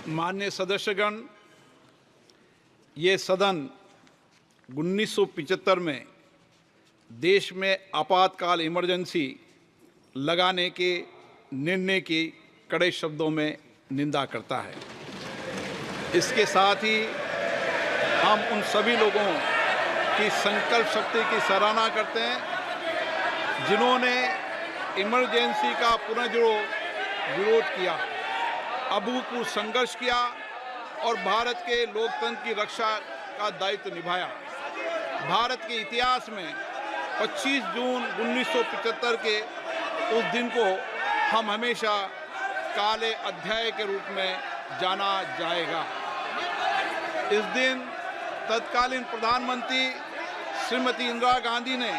माननीय सदस्यगण, ये सदन 1975 में देश में आपातकाल इमरजेंसी लगाने के निर्णय की कड़े शब्दों में निंदा करता है। इसके साथ ही हम उन सभी लोगों की संकल्प शक्ति की सराहना करते हैं जिन्होंने इमरजेंसी का पुनर्विरोध विरोध किया, अभूतपूर्व संघर्ष किया और भारत के लोकतंत्र की रक्षा का दायित्व निभाया। भारत के इतिहास में 25 जून 1975 के उस दिन को हम हमेशा काले अध्याय के रूप में जाना जाएगा। इस दिन तत्कालीन प्रधानमंत्री श्रीमती इंदिरा गांधी ने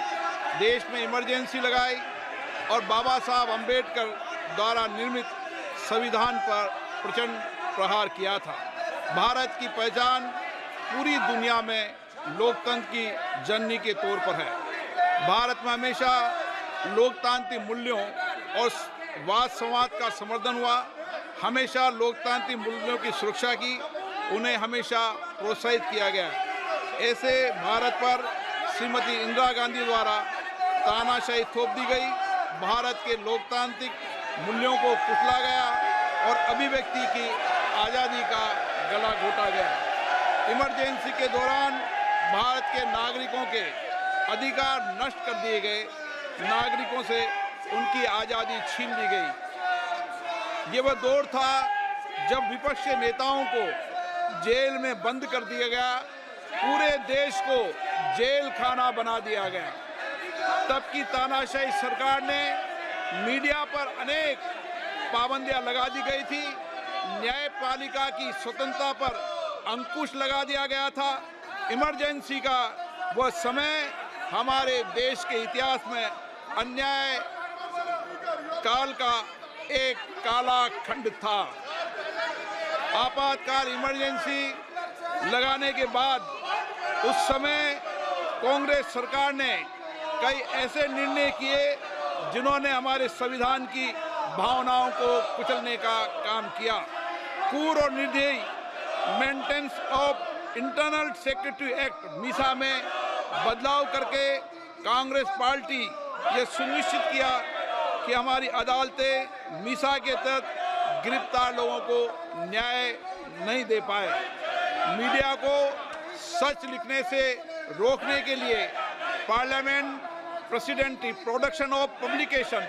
देश में इमरजेंसी लगाई और बाबा साहब अम्बेडकर द्वारा निर्मित संविधान पर प्रचंड प्रहार किया था। भारत की पहचान पूरी दुनिया में लोकतंत्र की जननी के तौर पर है। भारत में हमेशा लोकतांत्रिक मूल्यों और वाद संवाद का समर्थन हुआ, हमेशा लोकतांत्रिक मूल्यों की सुरक्षा की, उन्हें हमेशा प्रोत्साहित किया गया। ऐसे भारत पर श्रीमती इंदिरा गांधी द्वारा तानाशाही थोप दी गई, भारत के लोकतांत्रिक मूल्यों को कुचला गया और अभिव्यक्ति की आज़ादी का गला घोटा गया। इमरजेंसी के दौरान भारत के नागरिकों के अधिकार नष्ट कर दिए गए, नागरिकों से उनकी आज़ादी छीन ली गई। ये वह दौर था जब विपक्ष के नेताओं को जेल में बंद कर दिया गया, पूरे देश को जेल खाना बना दिया गया। तब की तानाशाही सरकार ने मीडिया पर अनेक पाबंदियां लगा दी गई थी, न्यायपालिका की स्वतंत्रता पर अंकुश लगा दिया गया था। इमरजेंसी का वह समय हमारे देश के इतिहास में अन्याय काल का एक काला खंड था। आपातकाल इमरजेंसी लगाने के बाद उस समय कांग्रेस सरकार ने कई ऐसे निर्णय किए जिन्होंने हमारे संविधान की भावनाओं को कुचलने का काम किया। पूर्व और निर्दयी maintenance of internal secretary act Misa में बदलाव करके कांग्रेस पार्टी ये सुनिश्चित किया कि हमारी अदालतें मीसा के तहत गिरफ्तार लोगों को न्याय नहीं दे पाए। मीडिया को सच लिखने से रोकने के लिए parliament president production of publication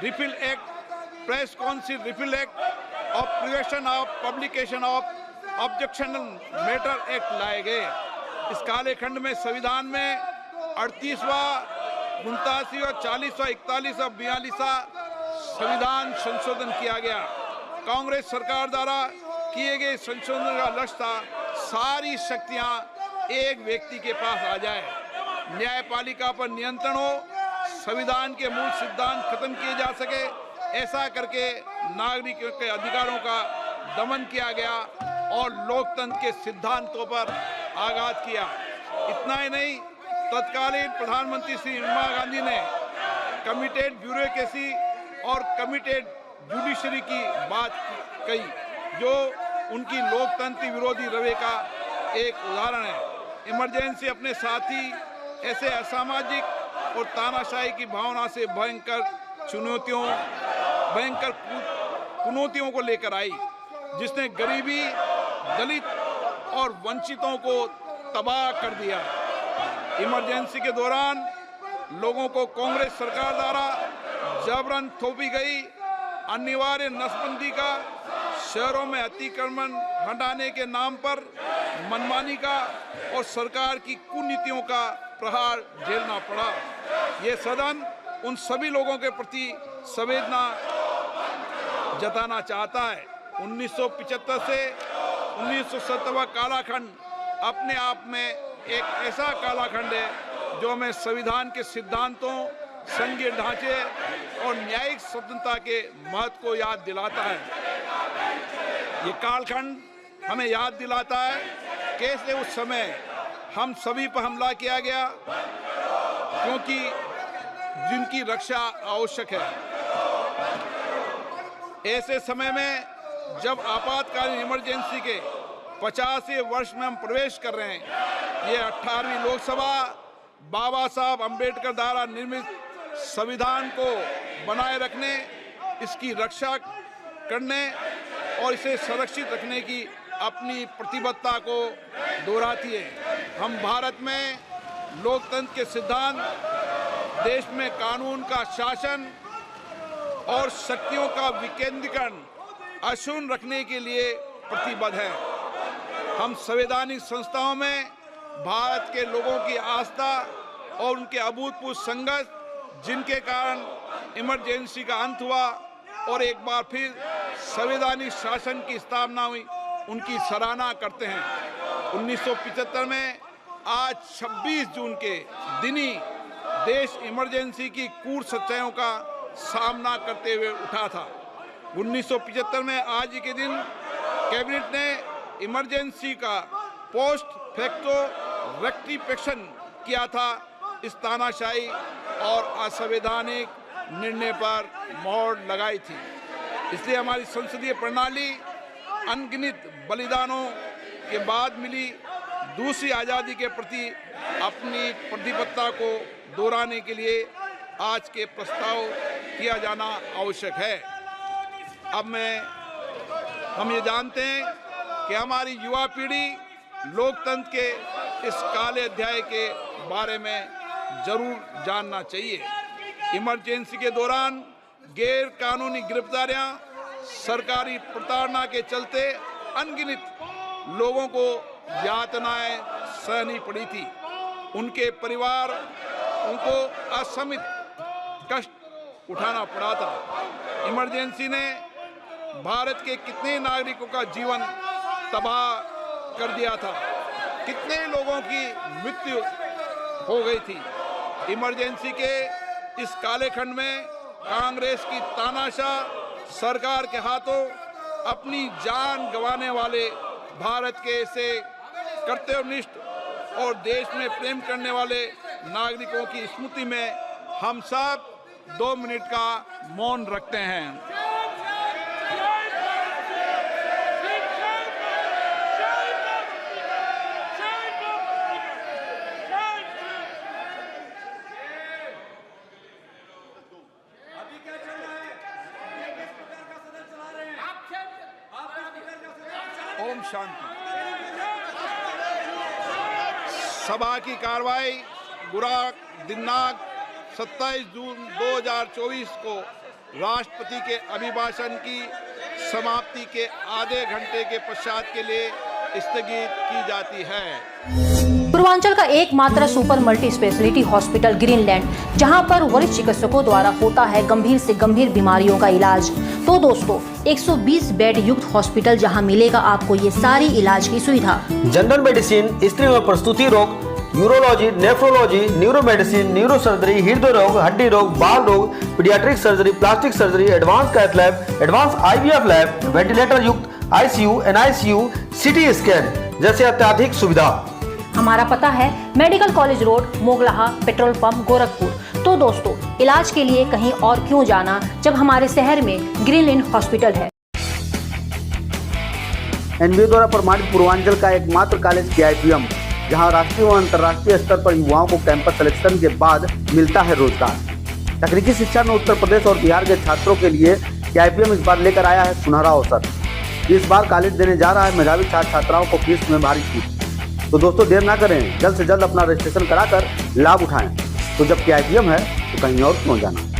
refill act, press council refill act और prevention of publication of objectionable matter act लाए गए। इस काले खंड में संविधान में 38वां, 49वां, 40वां, 41वां, 42वां संविधान संशोधन किया गया। कांग्रेस सरकार द्वारा किए गए संशोधन का लक्ष्य था सारी शक्तियां एक व्यक्ति के पास आ जाए, न्यायपालिका पर नियंत्रण हो, संविधान के मूल सिद्धांत खत्म किए जा सके। ऐसा करके नागरिकों के अधिकारों का दमन किया गया और लोकतंत्र के सिद्धांतों पर आघात किया। इतना ही नहीं, तत्कालीन प्रधानमंत्री श्री इंदिरा गांधी ने कमिटेड ब्यूरोक्रेसी और कमिटेड जुडिशरी की बात कही, जो उनकी लोकतंत्र विरोधी रवैये का एक उदाहरण है। इमरजेंसी अपने साथ ही ऐसे असामाजिक और तानाशाही की भावना से भयंकर चुनौतियों को लेकर आई, जिसने गरीबी, दलित और वंचितों को तबाह कर दिया। इमरजेंसी के दौरान लोगों को कांग्रेस सरकार द्वारा जबरन थोपी गई अनिवार्य नसबंदी का, शहरों में अतिक्रमण हटाने के नाम पर मनमानी का और सरकार की कुनीतियों का प्रहार झेलना पड़ा। ये सदन उन सभी लोगों के प्रति संवेदना जताना चाहता है। 1975 से 1970 कालाखंड अपने आप में एक ऐसा कालाखंड है जो हमें संविधान के सिद्धांतों, संघीय ढांचे और न्यायिक स्वतंत्रता के महत्व को याद दिलाता है। ये कालखंड हमें याद दिलाता है कैसे उस समय हम सभी पर हमला किया गया, क्योंकि जिनकी रक्षा आवश्यक है। ऐसे समय में जब आपातकालीन इमरजेंसी के 50वें वर्ष में हम प्रवेश कर रहे हैं, ये 18वीं लोकसभा बाबा साहब अम्बेडकर द्वारा निर्मित संविधान को बनाए रखने, इसकी रक्षा करने और इसे संरक्षित रखने की अपनी प्रतिबद्धता को दोहराती है। हम भारत में लोकतंत्र के सिद्धांत, देश में कानून का शासन और शक्तियों का विकेंद्रीकरण अक्षुण्ण रखने के लिए प्रतिबद्ध हैं। हम संवैधानिक संस्थाओं में भारत के लोगों की आस्था और उनके अभूतपूर्व संघर्ष, जिनके कारण इमरजेंसी का अंत हुआ और एक बार फिर संवैधानिक शासन की स्थापना हुई, उनकी सराहना करते हैं। 1975 में आज 26 जून के दिन ही देश इमरजेंसी की क्रूर सच्चाइयों का सामना करते हुए उठा था। 1975 में आज ही के दिन कैबिनेट ने इमरजेंसी का पोस्ट फैक्टो रेक्टिफिकेशन किया था। इस तानाशाही और असंवैधानिक निर्णय पर मोहर लगाई थी। इसलिए हमारी संसदीय प्रणाली अनगिनत बलिदानों के बाद मिली दूसरी आज़ादी के प्रति अपनी प्रतिबद्धता को दोहराने के लिए आज के प्रस्ताव किया जाना आवश्यक है। अब हम ये जानते हैं कि हमारी युवा पीढ़ी लोकतंत्र के इस काले अध्याय के बारे में जरूर जानना चाहिए। इमरजेंसी के दौरान गैर कानूनी गिरफ्तारियां, सरकारी प्रताड़ना के चलते अनगिनत लोगों को यातनाएं सहनी पड़ी थी। उनके परिवार उनको असमित कष्ट उठाना पड़ा था। इमरजेंसी ने भारत के कितने नागरिकों का जीवन तबाह कर दिया था, कितने लोगों की मृत्यु हो गई थी। इमरजेंसी के इस काले खंड में कांग्रेस की तानाशाह सरकार के हाथों अपनी जान गंवाने वाले भारत के ऐसे कर्तव्यनिष्ठ और देश में प्रेम करने वाले नागरिकों की स्मृति में हम सब 2 मिनट का मौन रखते हैं। ओम शांति। सभा की कार्रवाई दिनांक 27 जून 2024 को राष्ट्रपति के अभिभाषण की समाप्ति के आधे घंटे के पश्चात के लिए स्थगित की जाती है। पूर्वांचल का एकमात्र super multi speciality hospital Greenland, जहां पर वरिष्ठ चिकित्सकों द्वारा होता है गंभीर से गंभीर बीमारियों का इलाज। तो दोस्तों 120 बेड युक्त हॉस्पिटल, जहां मिलेगा आपको ये सारी इलाज की सुविधा। जनरल मेडिसिन, स्त्री और प्रसूति रोग, urology, nephrology, neuro medicine, neuro surgery, हृदय रोग, हड्डी रोग, बाल रोग, paediatric surgery, plastic surgery, advance cath lab, advance IVF lab, ventilator युक्त ICU, NICU, CT स्कैन जैसे अत्याधिक सुविधा। हमारा पता है medical college road, Moglaha, petrol pump, Gorakhpur. तो दोस्तों इलाज के लिए कहीं और क्यों जाना, जब हमारे शहर में ग्रीनलैंड हॉस्पिटल है। NBA द्वारा प्रमाणित पूर्वांचल का एकमात्र कॉलेज KIPM, जहां राष्ट्रीय व अंतर्राष्ट्रीय स्तर पर युवाओं को कैंपस सिलेक्शन के बाद मिलता है रोजगार। तकनीकी शिक्षा में उत्तर प्रदेश और बिहार के छात्रों के लिए KIPM इस बार लेकर आया है सुनहरा अवसर। इस बार कॉलेज देने जा रहा है मेधावी छात्र छात्राओं को फीस में भारी छूट। तो दोस्तों देर ना करें, जल्द से जल्द अपना रजिस्ट्रेशन कराकर लाभ उठाएं। तो जब KIPM है तो कहीं और क्यों जाना।